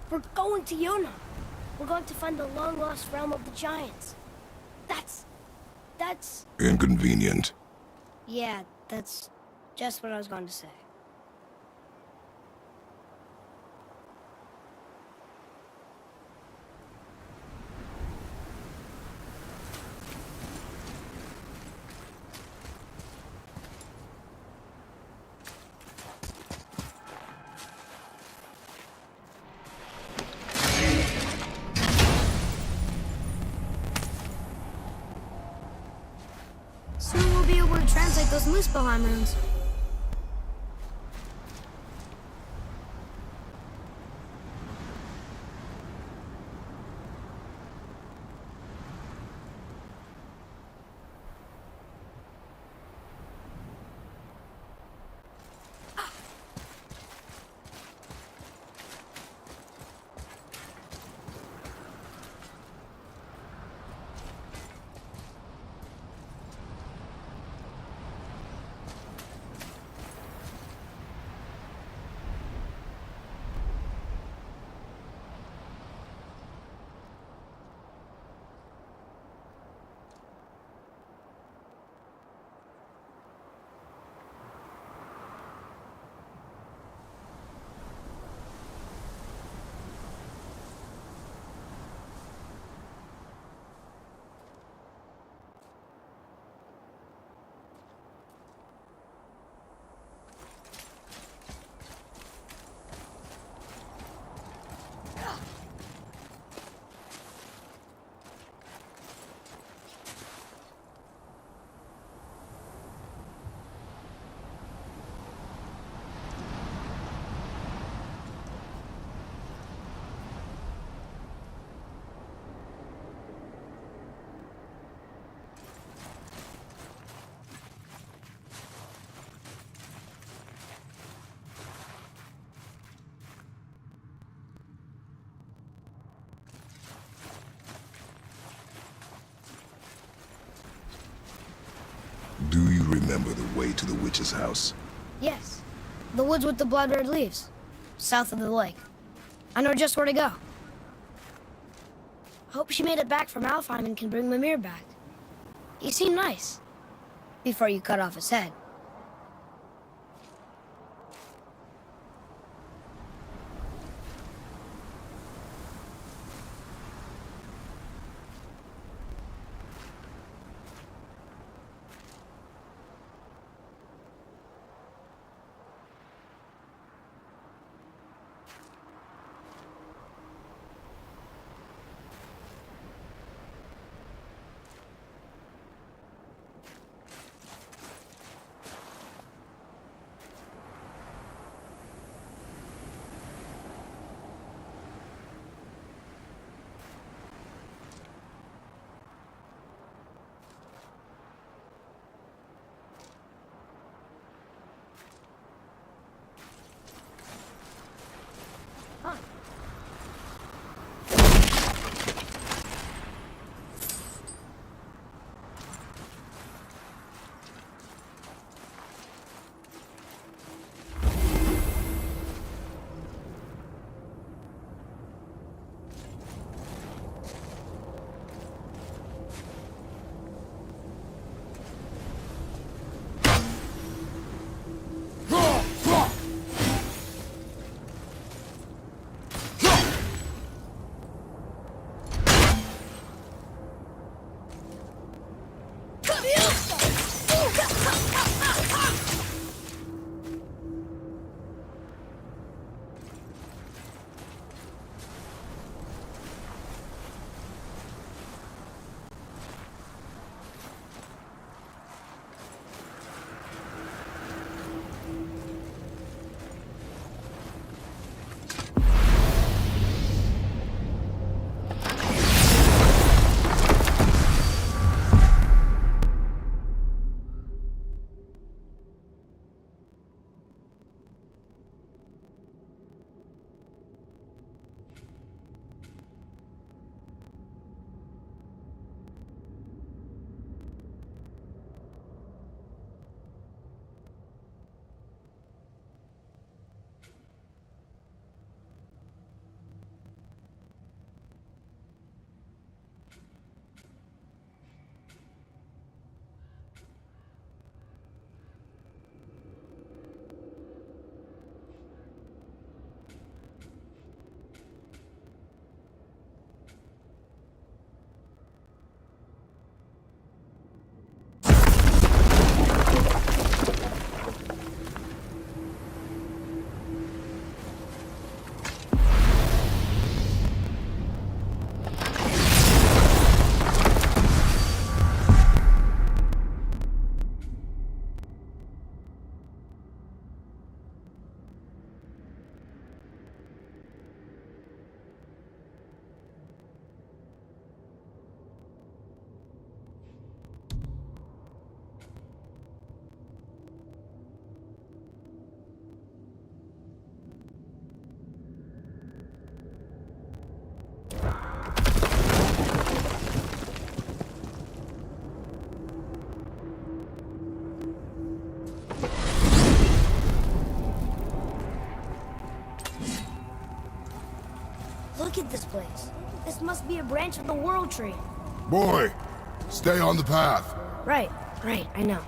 We're going to Yona. We're going to find the long-lost realm of the giants. That's... Inconvenient. Yeah, that's just what I was going to say. Soon we'll be able to translate those Muspelheim runes. Do you remember the way to the witch's house? Yes. The woods with the blood-red leaves. South of the lake. I know just where to go. Hope she made it back from Alfheim and can bring Mimir back. He seemed nice. Before you cut off his head. place? This must be a branch of the World Tree. Boy, stay on the path. Right, I know.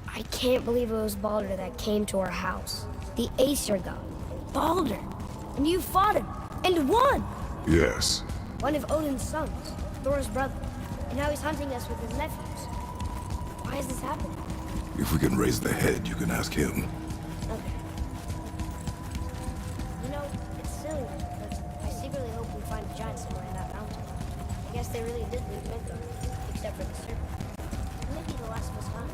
I can't believe it was Baldur that came to our house. The Aesir god. Baldur! And you fought him, and won! Yes. One of Odin's sons, Thor's brother. And now he's hunting us with his nephews. Why is this happening? If we can raise the head, you can ask him. Okay. You know, it's silly, but I secretly hope we find a giant somewhere in that mountain. I guess they really did leave Midgard, except for the serpent. Maybe the last of his kind.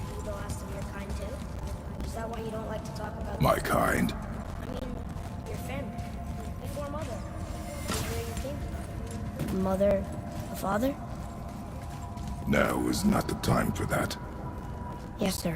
Maybe the last of your kind too? Is that why you don't like to talk about My kind. I mean, your family. Before mother. Where you came from. Mother, a father? Now is not the time for that. Yes, sir.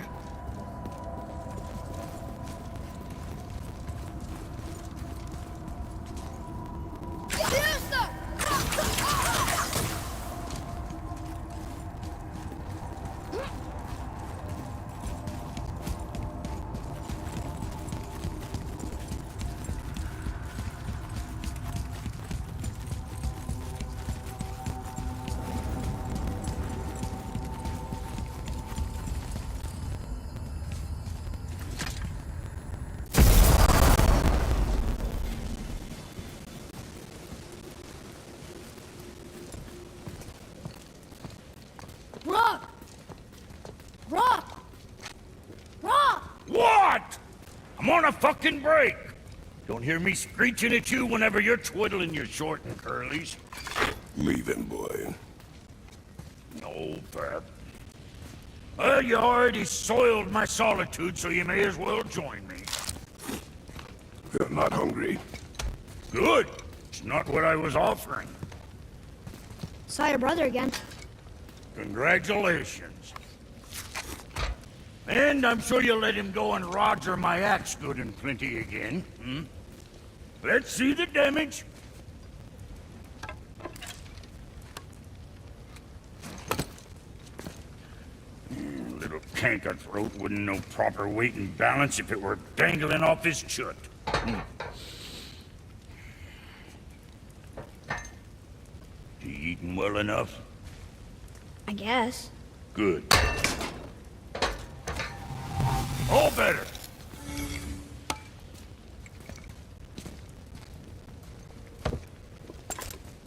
Rock! Rock! Rock! What? I'm on a fucking break. Don't hear me screeching at you whenever you're twiddling your short and curlies. Leave him, boy. No, Pep. Well, you already soiled my solitude, so you may as well join me. They're not hungry. Good. It's not what I was offering. Saw your brother again. Congratulations. And I'm sure you'll let him go and roger my axe good and plenty again, hmm? Let's see the damage. Little canker throat wouldn't know proper weight and balance if it were dangling off his chut. You eating well enough? I guess. Good. All better.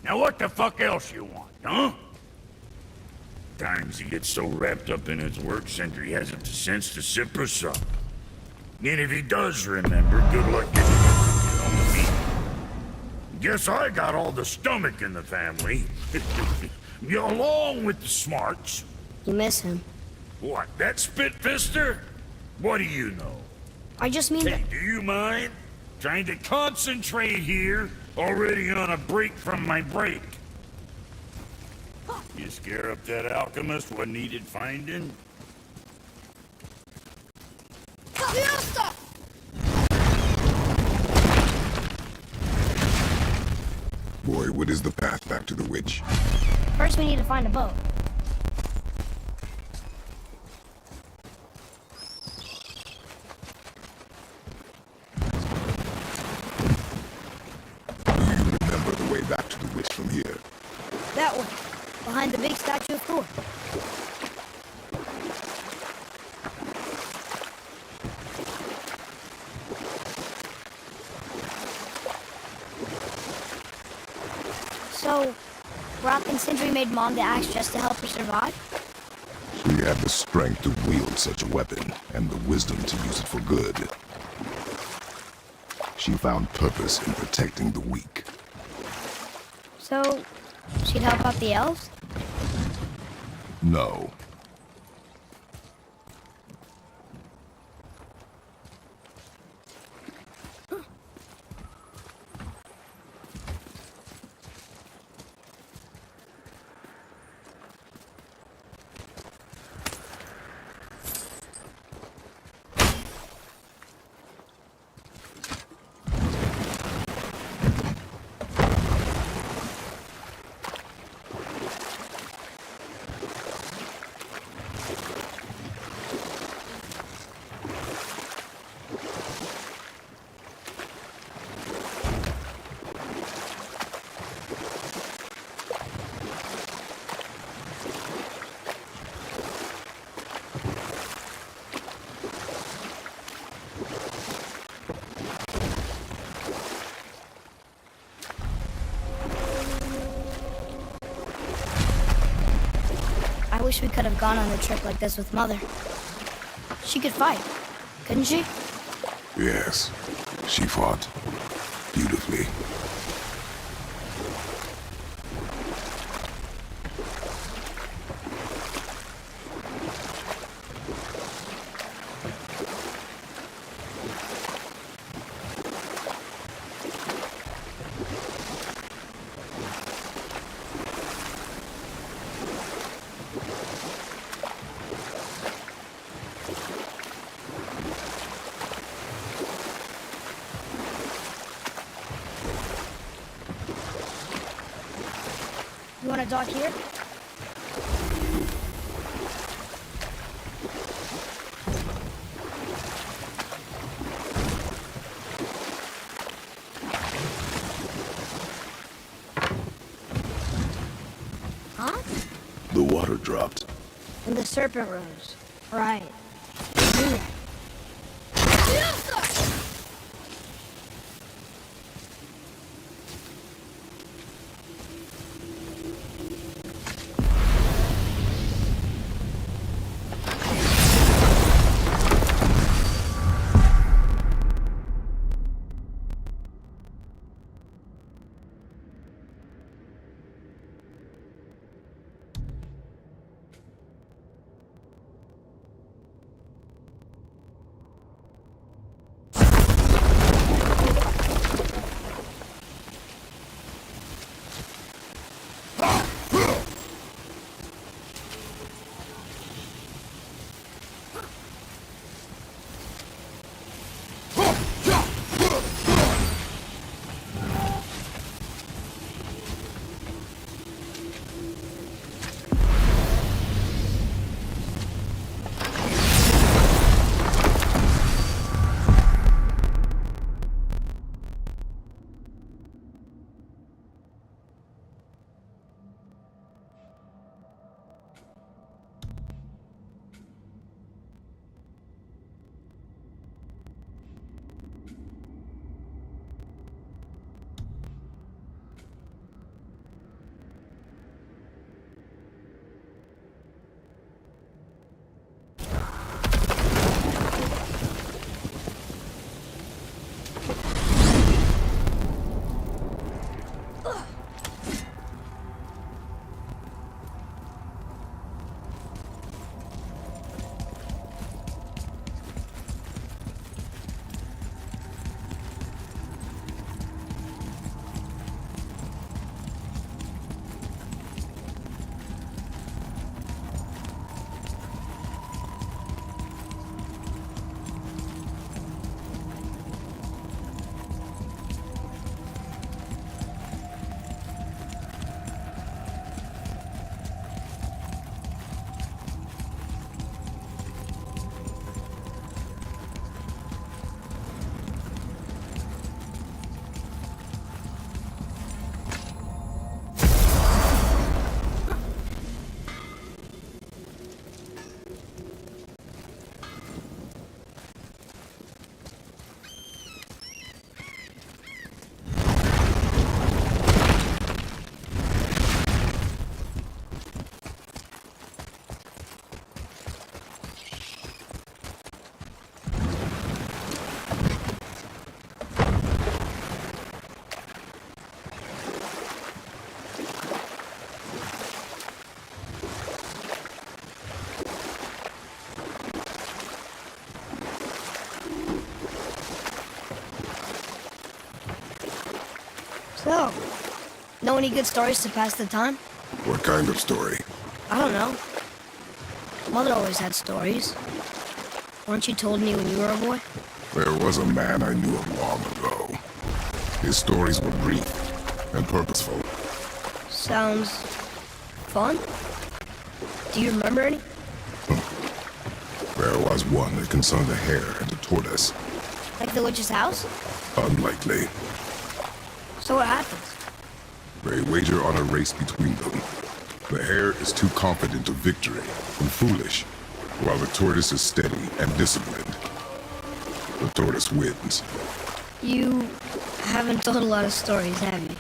Now what the fuck else you want, huh? Times he gets so wrapped up in his work, Sentry hasn't the sense to sip or sup. And if he does remember, good luck getting it on the meat. Guess I got all the stomach in the family. Along with the smarts. You miss him. What, that spitfister? What do you know? I just mean Hey, do you mind? Trying to concentrate here, already on a break from my break. You scare up that alchemist what needed finding? Boy, what is the path back to the witch? First we need to find a boat. Do you remember the way back to the witch from here? That way. Behind the big statue of Thor. So, Rock and Sindri made Mom the axe just to help her survive? She had the strength to wield such a weapon, and the wisdom to use it for good. She found purpose in protecting the weak. So, she'd help out the elves? No. wish we could have gone on a trip like this with Mother. She could fight, couldn't she? Yes, she fought beautifully. You want to dock here? Huh? The water dropped. And the serpent rose. Right. So, know any good stories to pass the time? What kind of story? I don't know. Mother always had stories. Weren't you told me when you were a boy? There was a man I knew of long ago. His stories were brief and purposeful. Sounds fun. Do you remember any? There was one that concerned a hare and a tortoise. Like the witch's house? Unlikely. So what happens? They wager on a race between them. The hare is too confident of victory and foolish, while the tortoise is steady and disciplined. The tortoise wins. You haven't told a lot of stories, have you?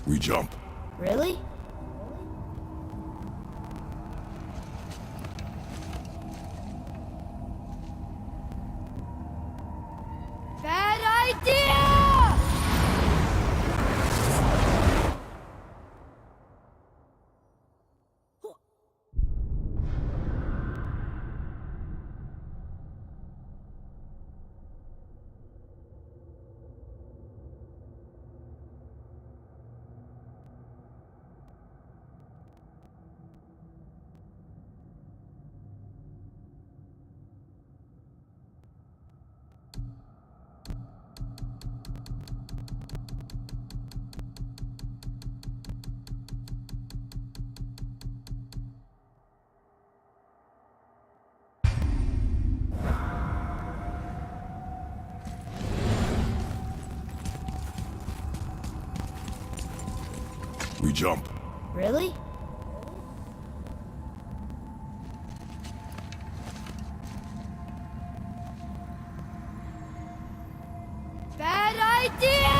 We jump. Really? Bad idea! We jump. Really? Bad idea!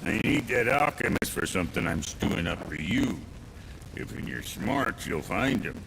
I need that alchemist for something I'm stewing up for you. If you're smart, you'll find him.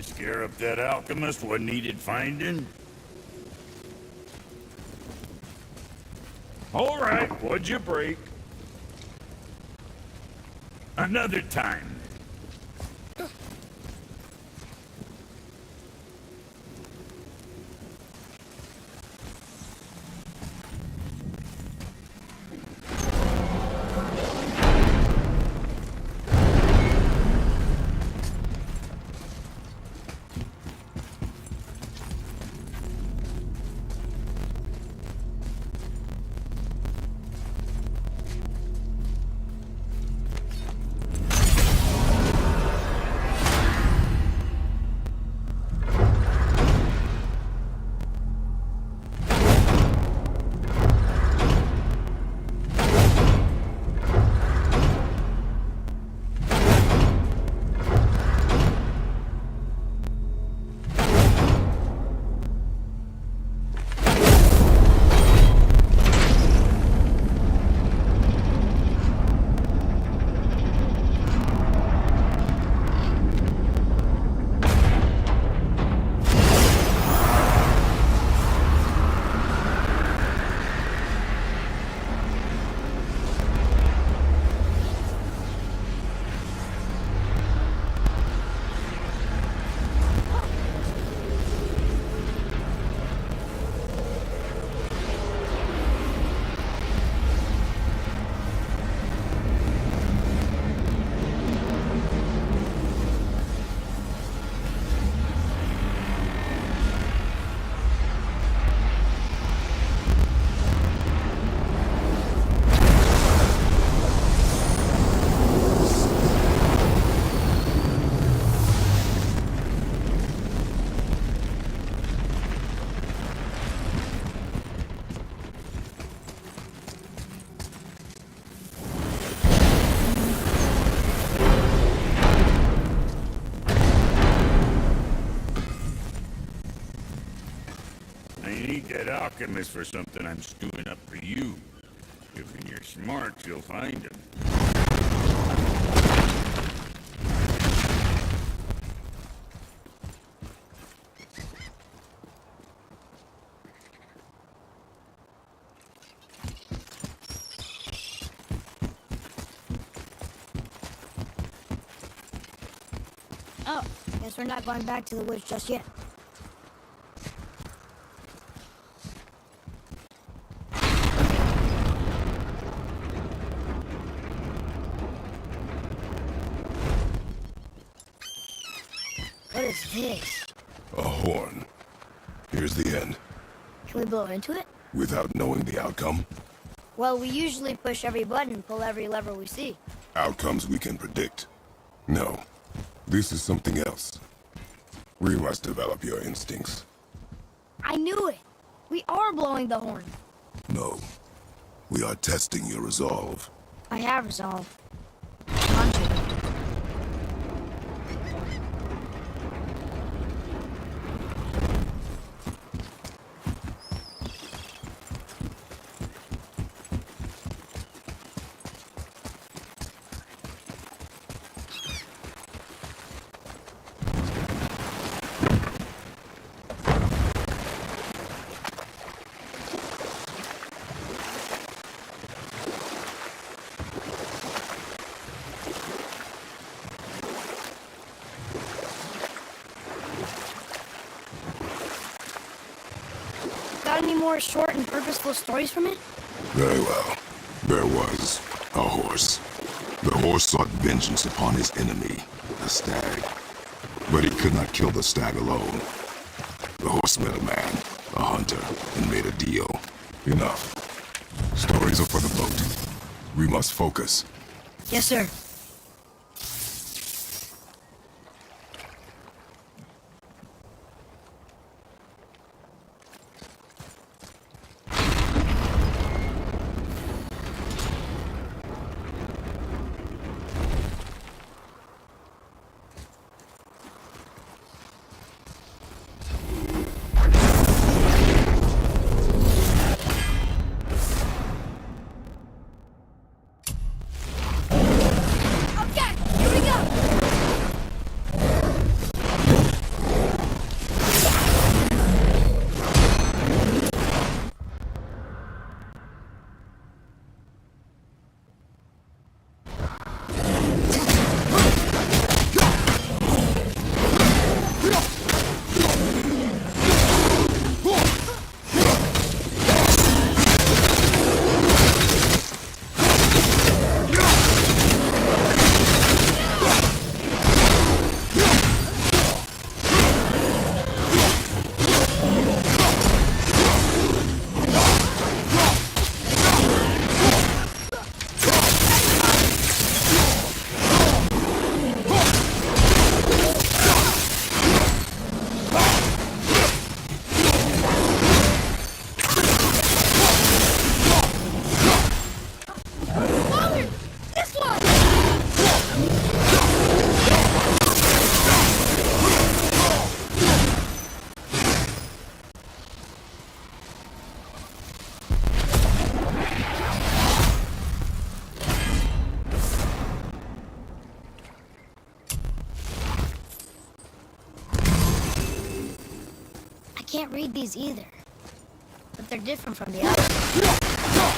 Scare up that alchemist what needed finding? All right, what'd you break? Another time. I need that alchemist for something I'm stewing up for you. If you're smart, you'll find him. Oh, guess we're not going back to the woods just yet. What is this? A horn. Here's the end. Can we blow into it? Without knowing the outcome, Well, we usually push every button, pull every lever we see. outcomes we can predict. No, this is something else. We must develop your instincts. I knew it! We are blowing the horn. No, we are testing your resolve. I have resolve. Hunter. Got any more short and purposeful stories from it? Very well. There was a horse. The horse sought vengeance upon his enemy, the stag. But he could not kill the stag alone. The horse met a man, a hunter, and made a deal. Enough. Stories are for the boat. We must focus. Yes, sir. Can't read these either, but they're different from the others.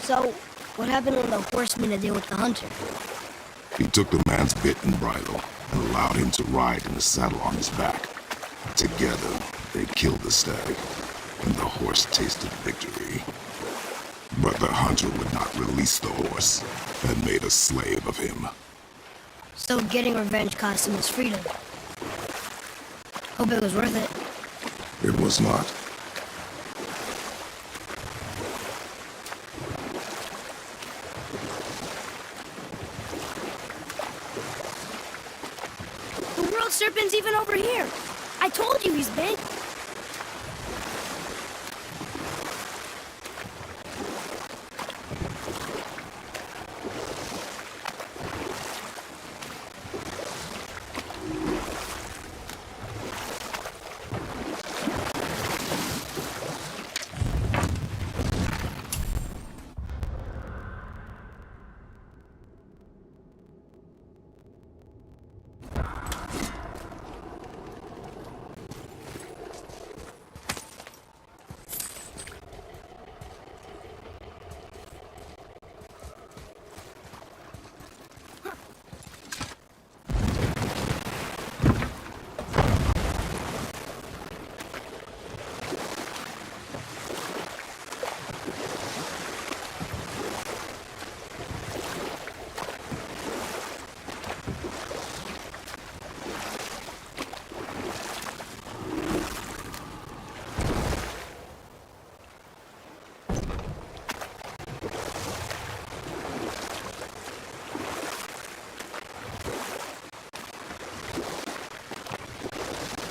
So, what happened when the horse made a deal with the hunter? He took the man's bit and bridle and allowed him to ride in the saddle on his back. Together, they killed the stag, and the horse tasted victory. But the hunter would not released the horse and made a slave of him. So getting revenge cost him his freedom. Hope it was worth it. It was not. The world serpent's even over here. I told you he's big.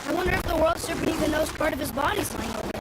I wonder if the world serpent even knows part of his body's lying over there.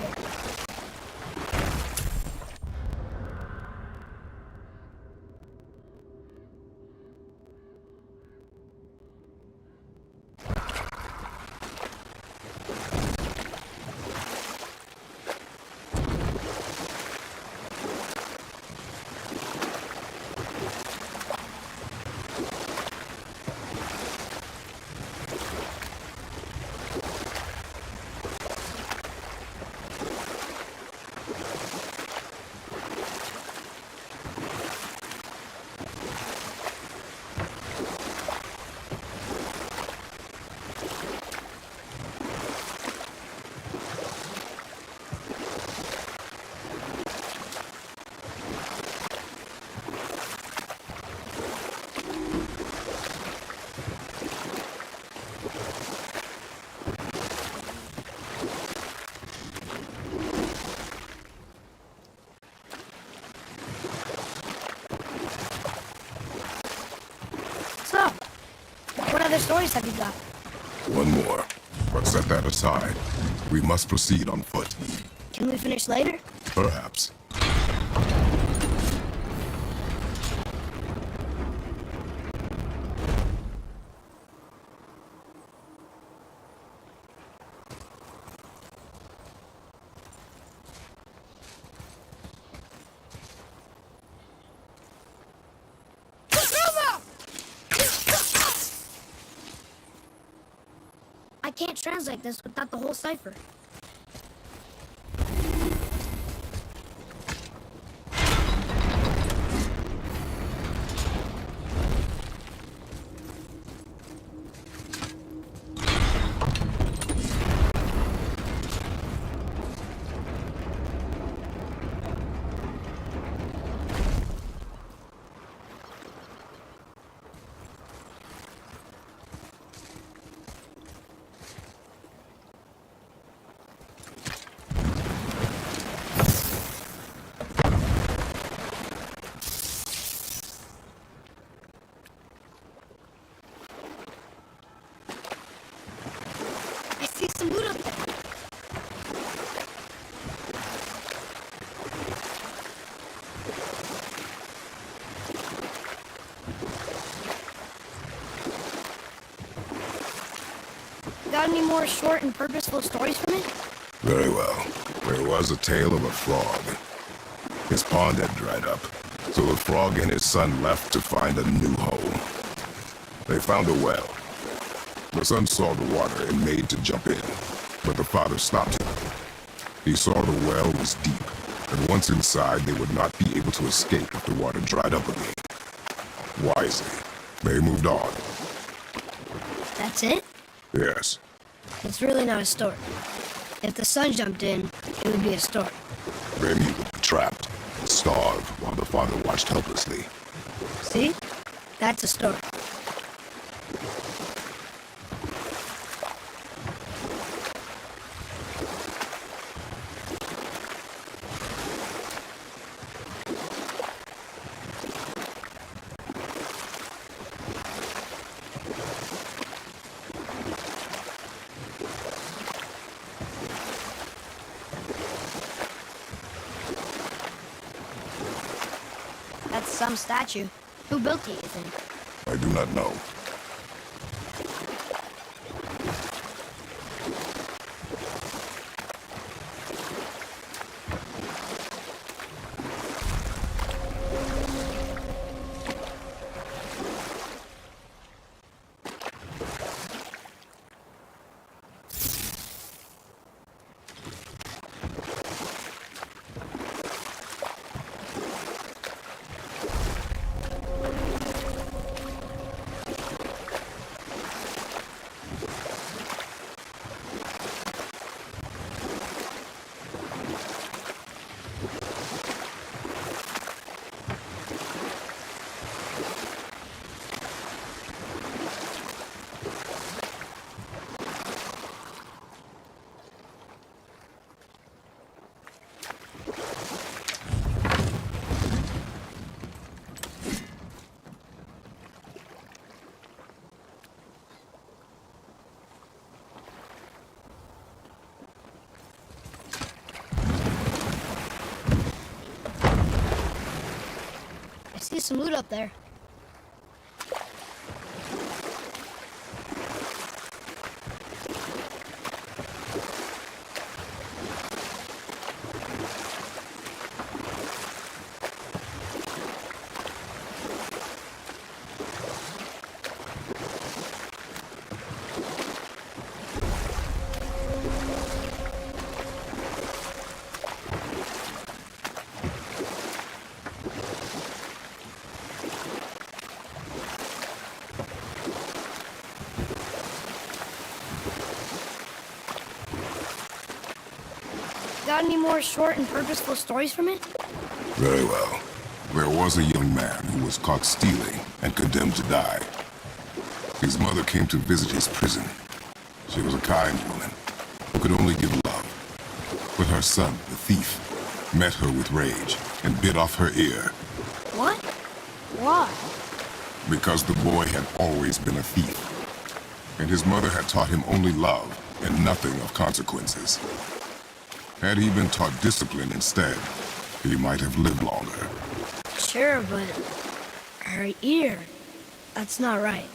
So, what other stories have you got? One more, but set that aside. We must proceed on foot. Can we finish later? Perhaps. I can't translate this without the whole cipher. I see some loot up there. Got any more short and purposeful stories from it? Very well. There was a tale of a frog. His pond had dried up, so the frog and his son left to find a new home. They found a well. The son saw the water and made to jump in, but the father stopped him. He saw the well was deep, and once inside they would not be able to escape if the water dried up again. Wisely, they moved on. That's it? Yes. It's really not a story. If the sun jumped in, it would be a story. Then he would be trapped. starve while the father watched helplessly. See? That's a story. That's some statue. Who built it, you think? I do not know. I see some loot up there. Got any more short and purposeful stories from it? Very well. There was a young man who was caught stealing and condemned to die. His mother came to visit his prison. She was a kind woman who could only give love. But her son, the thief, met her with rage and bit off her ear. What? Why? Because the boy had always been a thief. And his mother had taught him only love and nothing of consequences. Had he been taught discipline instead, he might have lived longer. Sure, but her ear, that's not right.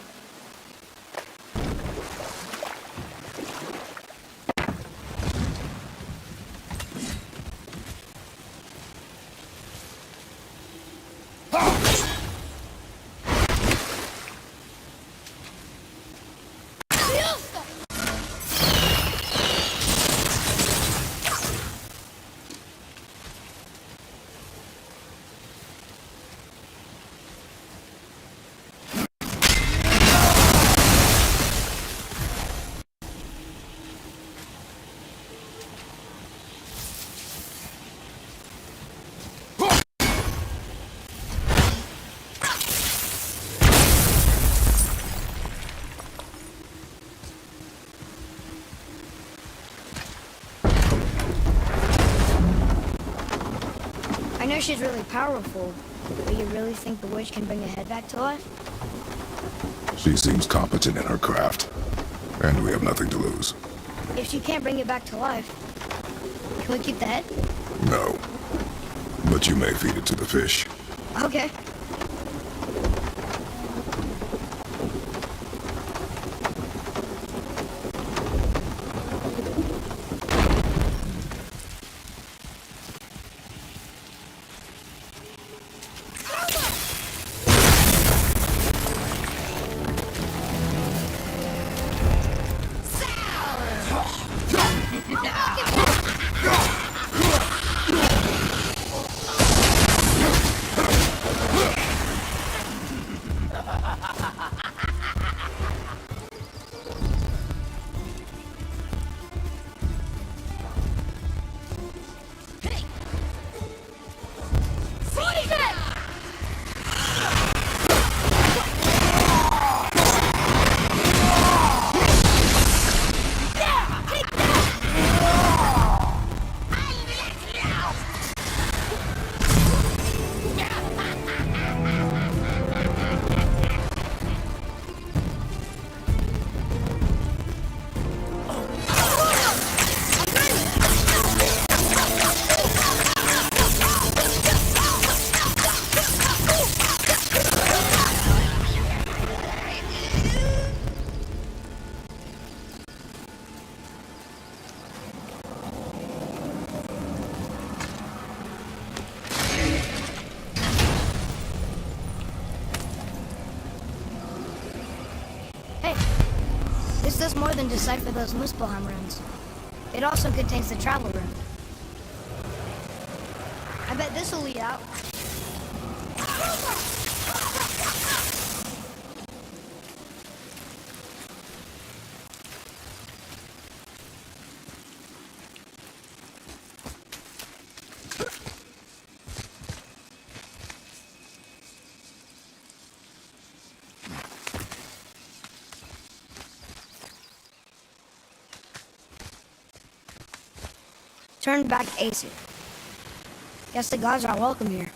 I know she's really powerful, but you really think the witch can bring a head back to life? She seems competent in her craft, and we have nothing to lose. If she can't bring it back to life, can we keep the head? No. But you may feed it to the fish. Okay. This does more than decipher those Muspelheim runes. It also contains the travel rune. I bet this will lead out. Turn back Aesir. Guess the gods are welcome here.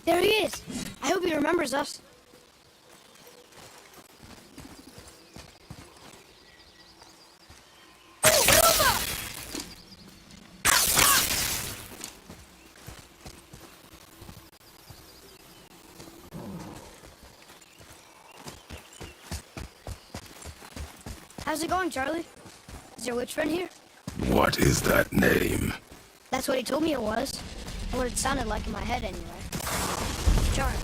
There he is! I hope he remembers us. How's it going, Charlie? Is your witch friend here? What is that name? That's what he told me it was. Or what it sounded like in my head, anyway. Charlie.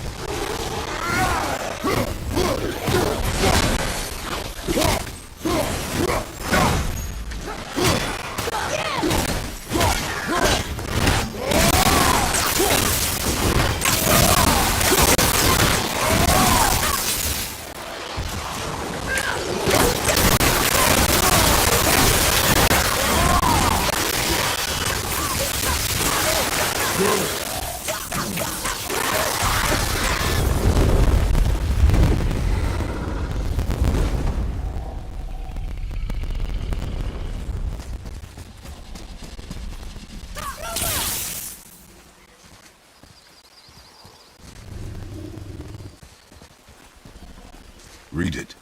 Read it.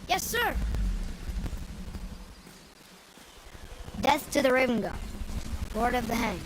Yes, sir. Death to the Raven God, Lord of the Hang.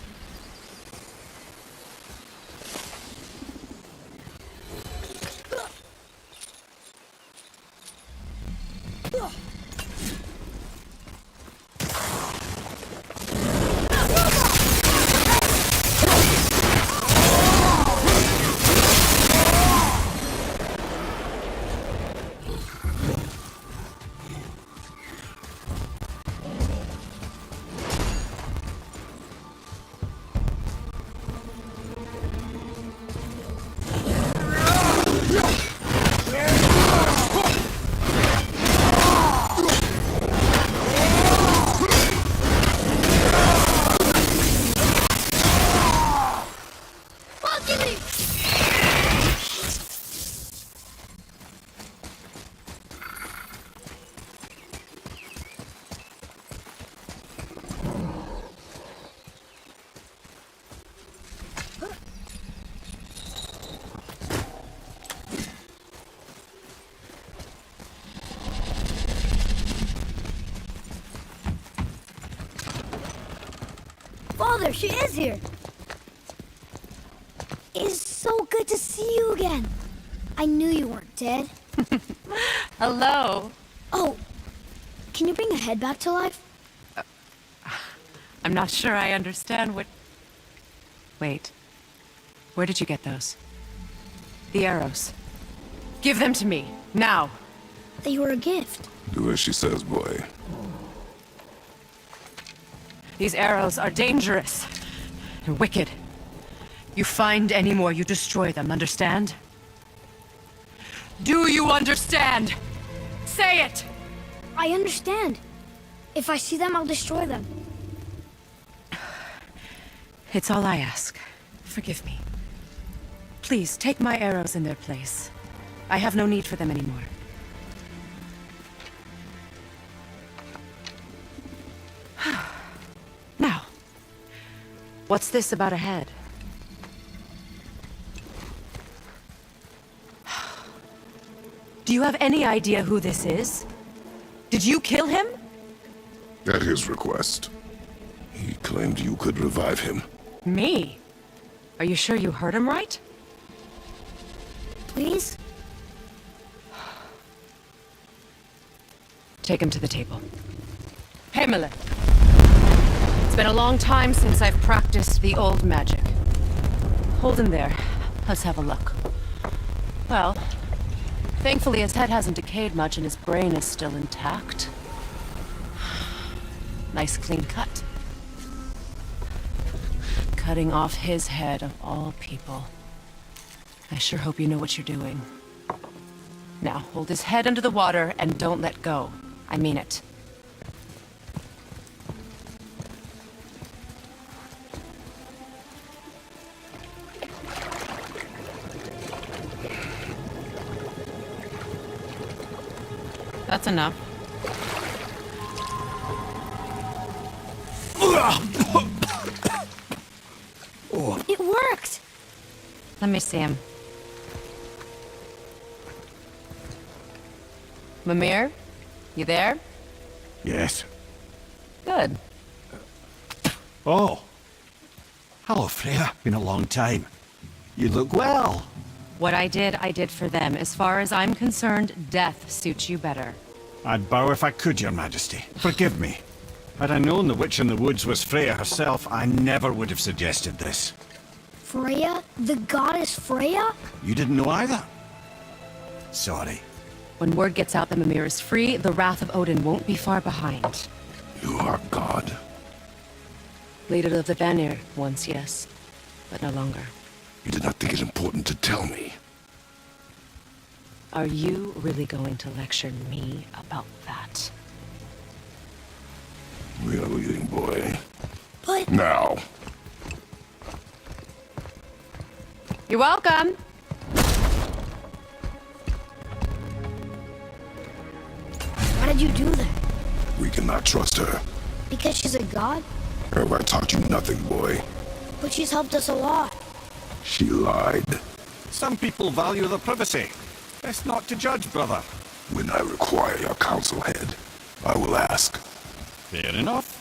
Father, she is here! It's so good to see you again. I knew you weren't dead. Hello. Oh, can you bring a head back to life? I'm not sure I understand what... Wait. Where did you get those? The arrows. Give them to me, now. They were a gift. Do as she says, boy. These arrows are dangerous and wicked. You find any more, you destroy them, understand? Do you understand? Say it! I understand. If I see them, I'll destroy them. It's all I ask. Forgive me. Please, take my arrows in their place. I have no need for them anymore. Now, what's this about a head? Do you have any idea who this is? Did you kill him? At his request. He claimed you could revive him. Me? Are you sure you heard him right? Please? Take him to the table. Himmelen. It's been a long time since I've practiced the old magic. Hold him there. Let's have a look. Well, thankfully his head hasn't decayed much and his brain is still intact. Nice clean cut. Cutting off his head of all people. I sure hope you know what you're doing. Now, hold his head under the water and don't let go. I mean it. That's enough. It worked! Let me see him. Mimir? You there? Yes. Good. Oh. Hello, Freya. Been a long time. You look well. What I did for them. As far as I'm concerned, death suits you better. I'd bow if I could, Your Majesty. Forgive me. Had I known the witch in the woods was Freya herself, I never would have suggested this. Freya? The goddess Freya? You didn't know either? Sorry. When word gets out that Mimir is free, the wrath of Odin won't be far behind. You are God. Leader of the Vanir, once yes, but no longer. You did not think it important to tell me. Are you really going to lecture me about that? We are leaving, boy. But Now. You're welcome! why did you do that? We cannot trust her. Because she's a god? Have I taught you nothing, boy? But she's helped us a lot. She lied. Some people value their privacy. Best not to judge, brother. When I require your counsel, head, I will ask. Fair enough.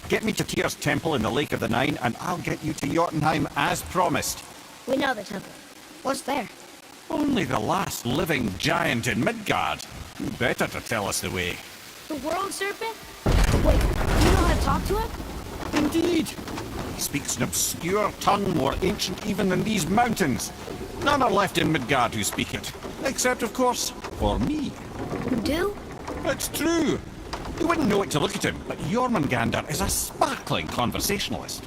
Get me to Tyr's temple in the Lake of the Nine, and I'll get you to Jotunheim as promised. We know the temple. What's there? Only the last living giant in Midgard. Who better to tell us the way? The world serpent? Wait, you know how to talk to him? Indeed. He speaks an obscure tongue more ancient even than these mountains. None are left in Midgard who speak it. Except, of course, for me. You do? It's true. You wouldn't know it to look at him, but Jormungandr is a sparkling conversationalist.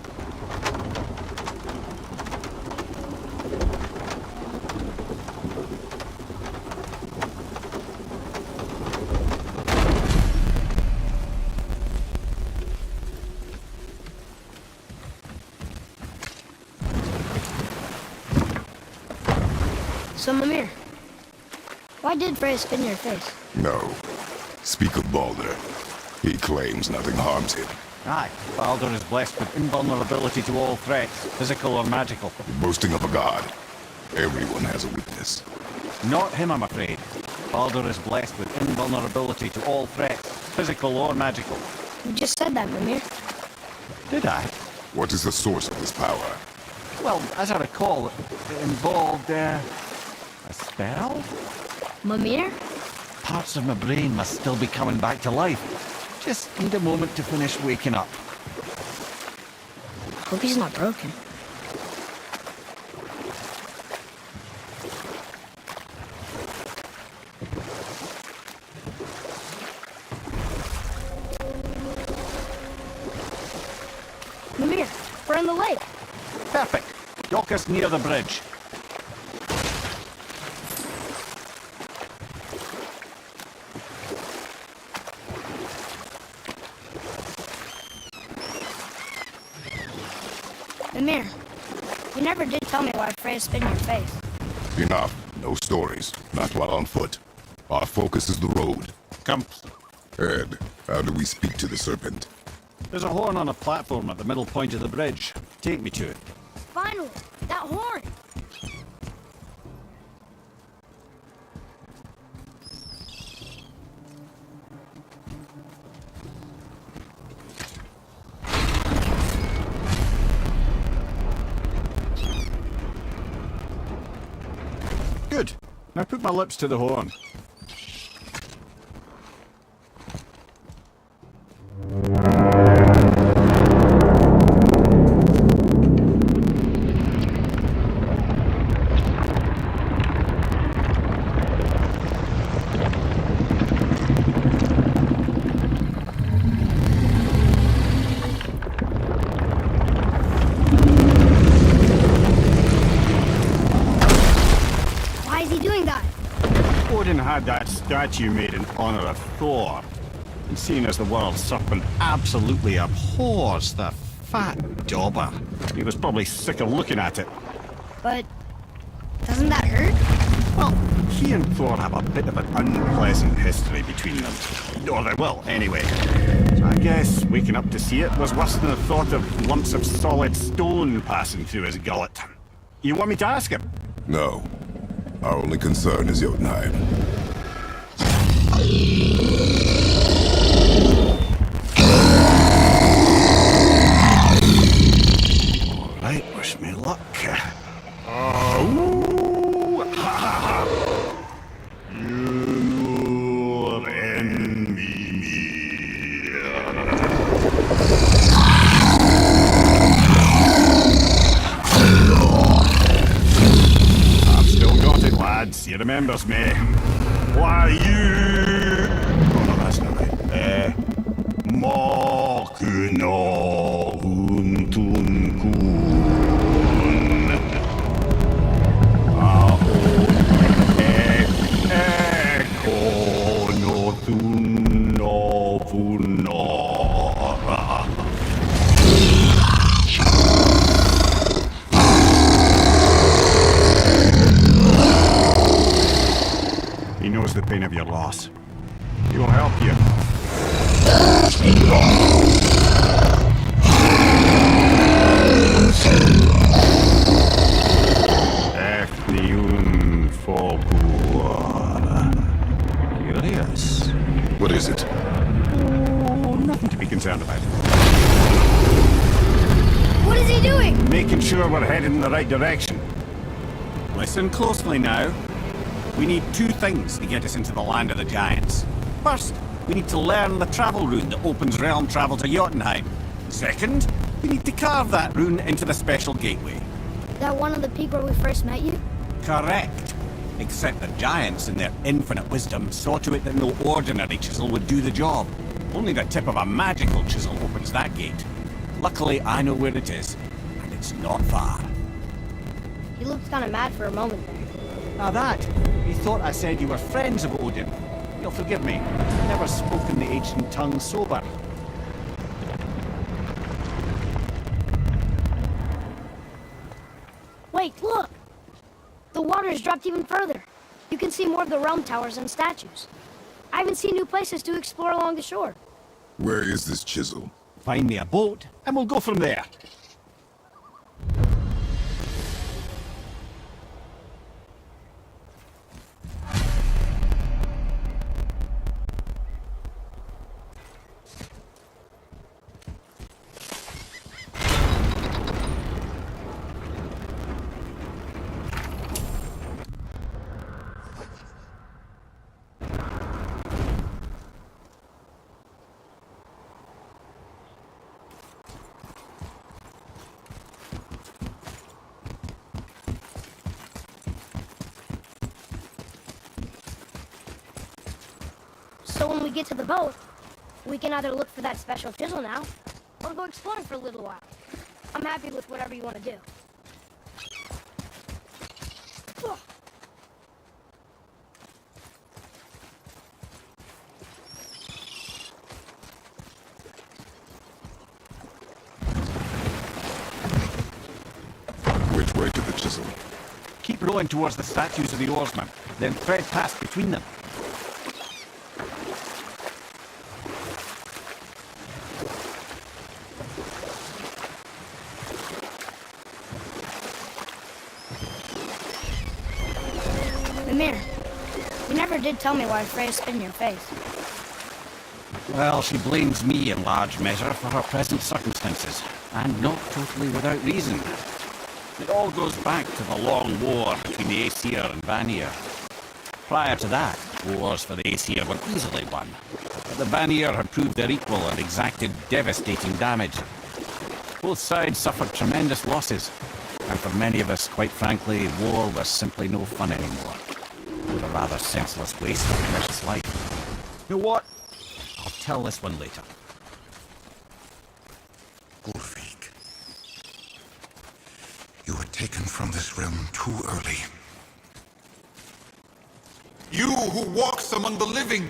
So, Mimir, why did Freya spit in your face? No. Speak of Baldur. He claims nothing harms him. Aye, Baldur is blessed with invulnerability to all threats, physical or magical. Boasting of a god. Everyone has a weakness. Not him, I'm afraid. Baldur is blessed with invulnerability to all threats, physical or magical. You just said that, Mimir. Did I? What is the source of this power? Well, as I recall, it involved, a spell? Mimir? Parts of my brain must still be coming back to life. Just need a moment to finish waking up. Hope he's not broken. Mimir, we're in the lake. Perfect. Dock us near the bridge. Mimir, you never did tell me why Freya spit in your face. Enough. No stories. Not while on foot. Our focus is the road. Come. Ed, how do we speak to the serpent? There's a horn on a platform at the middle point of the bridge. Take me to it. Finally, that horn! Good. Now put my lips to the horn. had that statue made in honor of Thor. And seeing as the world serpent absolutely abhors the fat dauber, he was probably sick of looking at it. But doesn't that hurt? Well, he and Thor have a bit of an unpleasant history between them. Or they will, anyway. So I guess waking up to see it was worse than the thought of lumps of solid stone passing through his gullet. You want me to ask him? No. Our only concern is Jotunheim. Alright, wish me luck. Oh, ha ha ha. You envy me. I've still got it, lads. He remembers me. Why you? Oh no, that's not right. Mokuno untunkun. Eko no tunno funora. He knows the pain of your loss. He will help you. Efniun Fogur. Curious. What is it? Oh, nothing to be concerned about. What is he doing? Making sure we're headed in the right direction. Listen closely now. We need two things to get us into the land of the giants. First, we need to learn the travel rune that opens realm travel to Jotunheim. Second, we need to carve that rune into the special gateway. That one on the peak where we first met you? Correct. Except the giants, in their infinite wisdom, saw to it that no ordinary chisel would do the job. Only the tip of a magical chisel opens that gate. Luckily, I know where it is, and it's not far. He looked kind of mad for a moment there. Now that, you thought I said you were friends of Odin. You'll forgive me. I've never spoken the ancient tongue sober. Wait, look! The water's dropped even further. You can see more of the realm towers and statues. I even see new places to explore along the shore. Where is this chisel? Find me a boat, and we'll go from there. So when we get to the boat, we can either look for that special chisel now, or go exploring for a little while. I'm happy with whatever you want to do. Ugh. Which way to the chisel? Keep rowing towards the statues of the oarsmen, then thread past between them. Mimir, you never did tell me why Freya spit in your face. Well, she blames me in large measure for her present circumstances, and not totally without reason. It all goes back to the long war between the Aesir and Vanir. Prior to that, wars for the Aesir were easily won, but the Vanir had proved their equal and exacted devastating damage. Both sides suffered tremendous losses, and for many of us, quite frankly, war was simply no fun anymore. It was a rather senseless waste of precious life. You know what? I'll tell this one later. Ulfik, you were taken from this realm too early. You who walks among the living,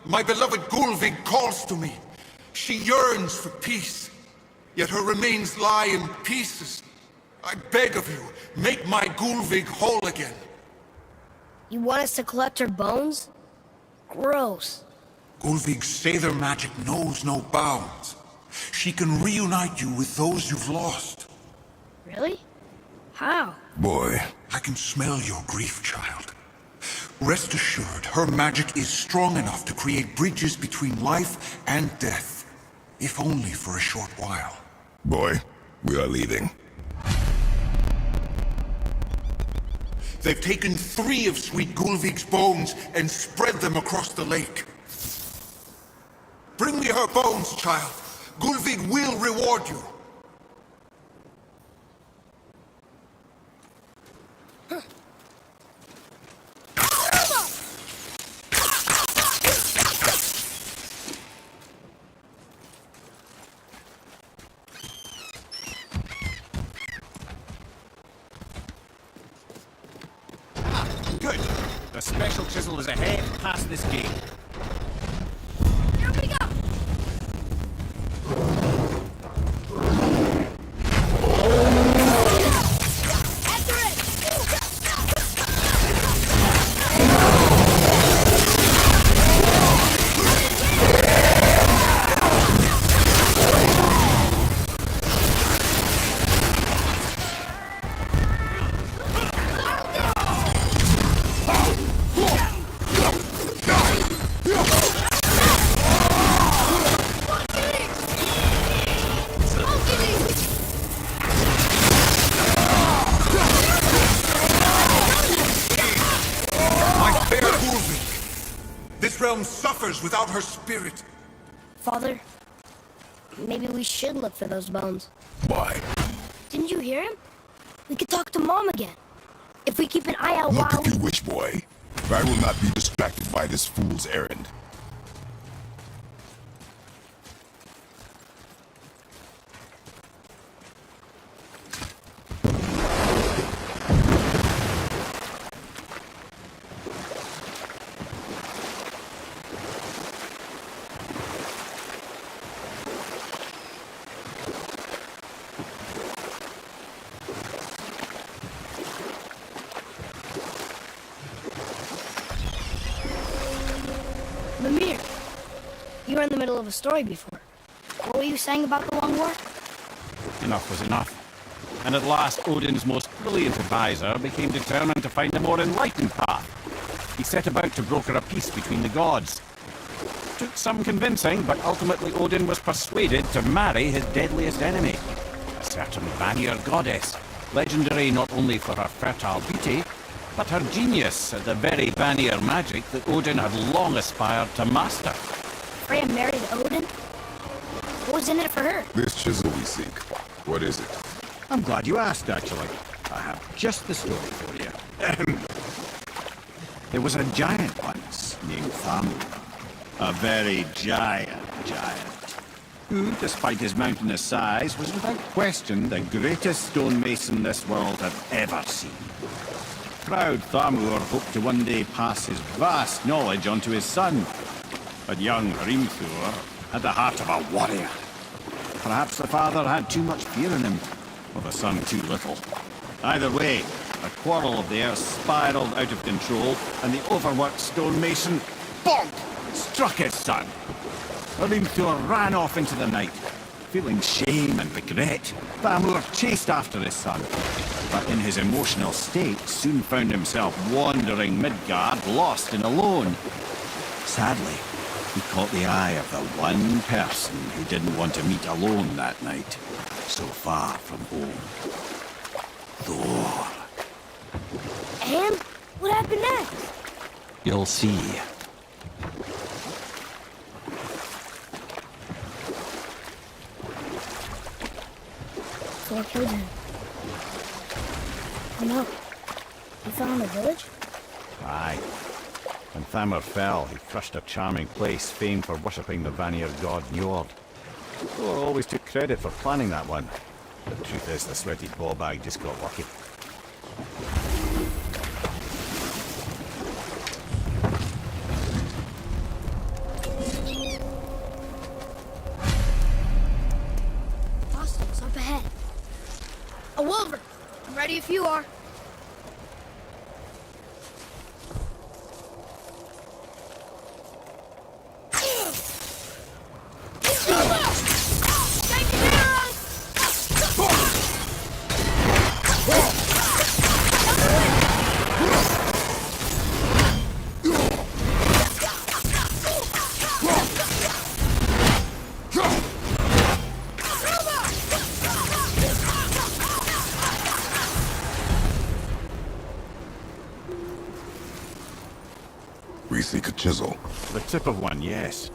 my beloved Gulvig calls to me. She yearns for peace, yet her remains lie in pieces. I beg of you, make my Gulvig whole again. You want us to collect her bones? Gross. Gulvig's Sather magic knows no bounds. She can reunite you with those you've lost. Really? How? Boy, I can smell your grief, child. Rest assured, her magic is strong enough to create bridges between life and death, if only for a short while. boy, we are leaving. They've taken 3 of Sweet Gulvig's bones and spread them across the lake. Bring me her bones, child. Gulvig will reward you. Good. The special chisel is ahead, past this gate. Here we go! After it! This realm suffers without her spirit. Father, maybe we should look for those bones. Why? Didn't you hear him? We could talk to Mom again. If we keep an eye out Look while if you wish, boy. I will not be distracted by this fool's errand. Mimir, you were in the middle of a story before. What were you saying about the Long War? Enough was enough. And at last, Odin's most brilliant advisor became determined to find a more enlightened path. He set about to broker a peace between the gods. Took some convincing, but ultimately Odin was persuaded to marry his deadliest enemy, a certain Vanir goddess, legendary not only for her fertile beauty, but her genius at the very Vanir magic that Odin had long aspired to master. Freya married Odin? What was in it for her? This chisel we seek. What is it? I'm glad you asked, actually. I have just the story for you. There was a giant once named Thamur. A very giant, who, despite his mountainous size, was without question the greatest stonemason this world had ever seen. Proud Thamur hoped to one day pass his vast knowledge on to his son. But young Hrimthur had the heart of a warrior. Perhaps the father had too much fear in him, or the son too little. Either way, a quarrel of theirs spiraled out of control, and the overworked stonemason, bonk, struck his son. Hrimthur ran off into the night. Feeling shame and regret, Thamur chased after his son, but in his emotional state soon found himself wandering Midgard, lost and alone. Sadly, he caught the eye of the one person he didn't want to meet alone that night, so far from home. Thor. And what happened next? You'll see. Thor killed him. Oh no. He fell in the village? Aye. When Thamur fell, he crushed a charming place famed for worshipping the Vanir god Njord. Thor always took credit for planning that one. The truth is, the sweaty ballbag just got lucky. Wolver, I'm ready if you are. We seek a chisel. The tip of one, yes.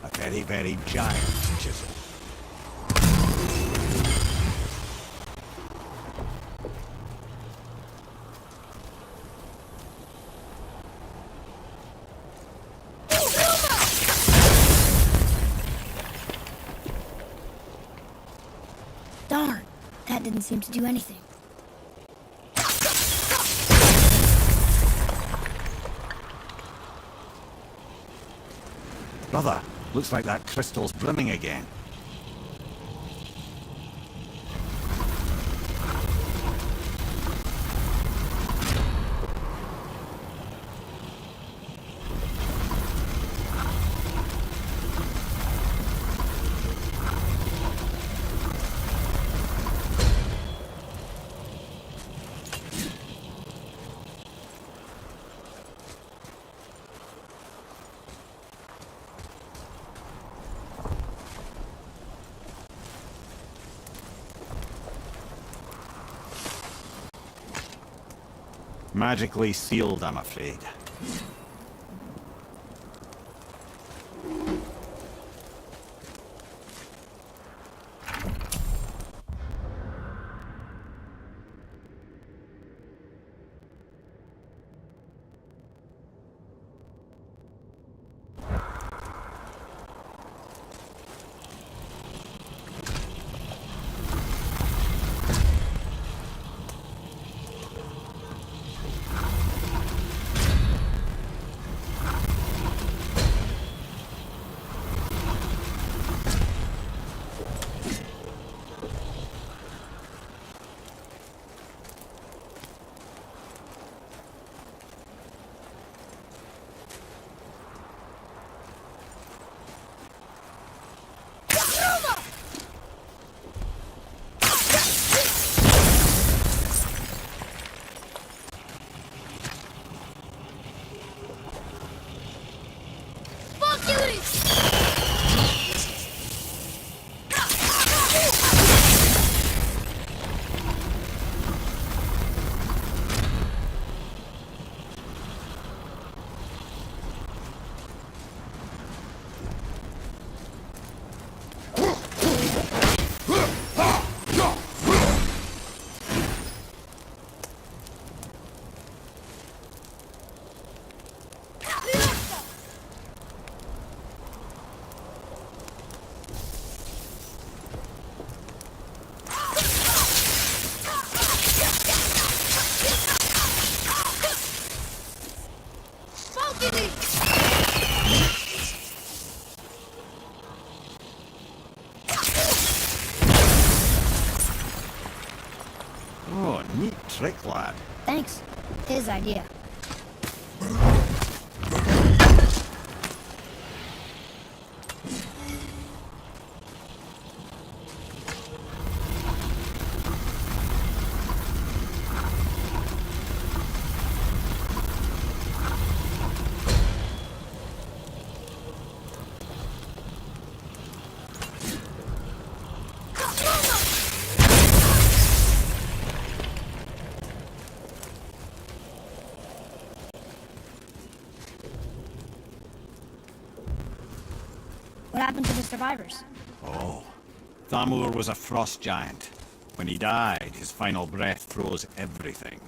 A very, very giant chisel. Darn, that didn't seem to do anything. Brother, looks like that crystal's brimming again. Magically sealed, I'm afraid. Oh, neat trick, lad. Thanks. His idea. What happened to the survivors? Oh, Thamur was a frost giant. When he died, his final breath froze everything.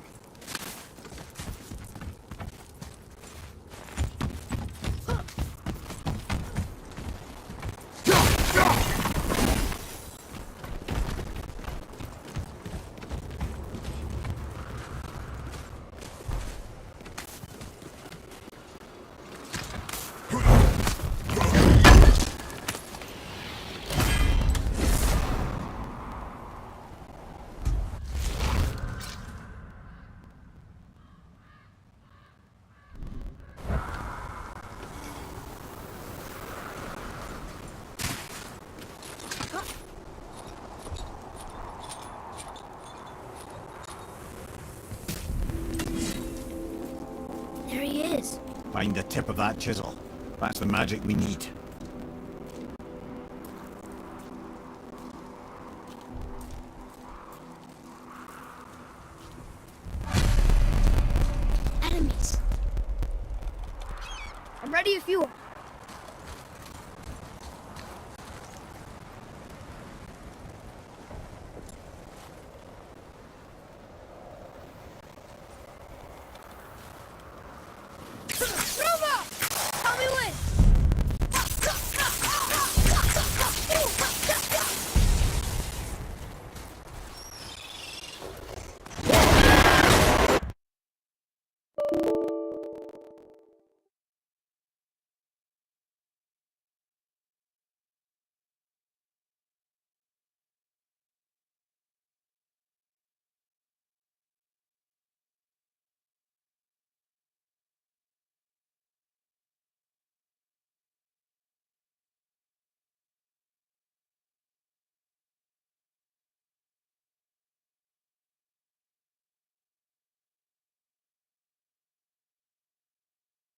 Find the tip of that chisel. That's the magic we need. Enemies. I'm ready if you are.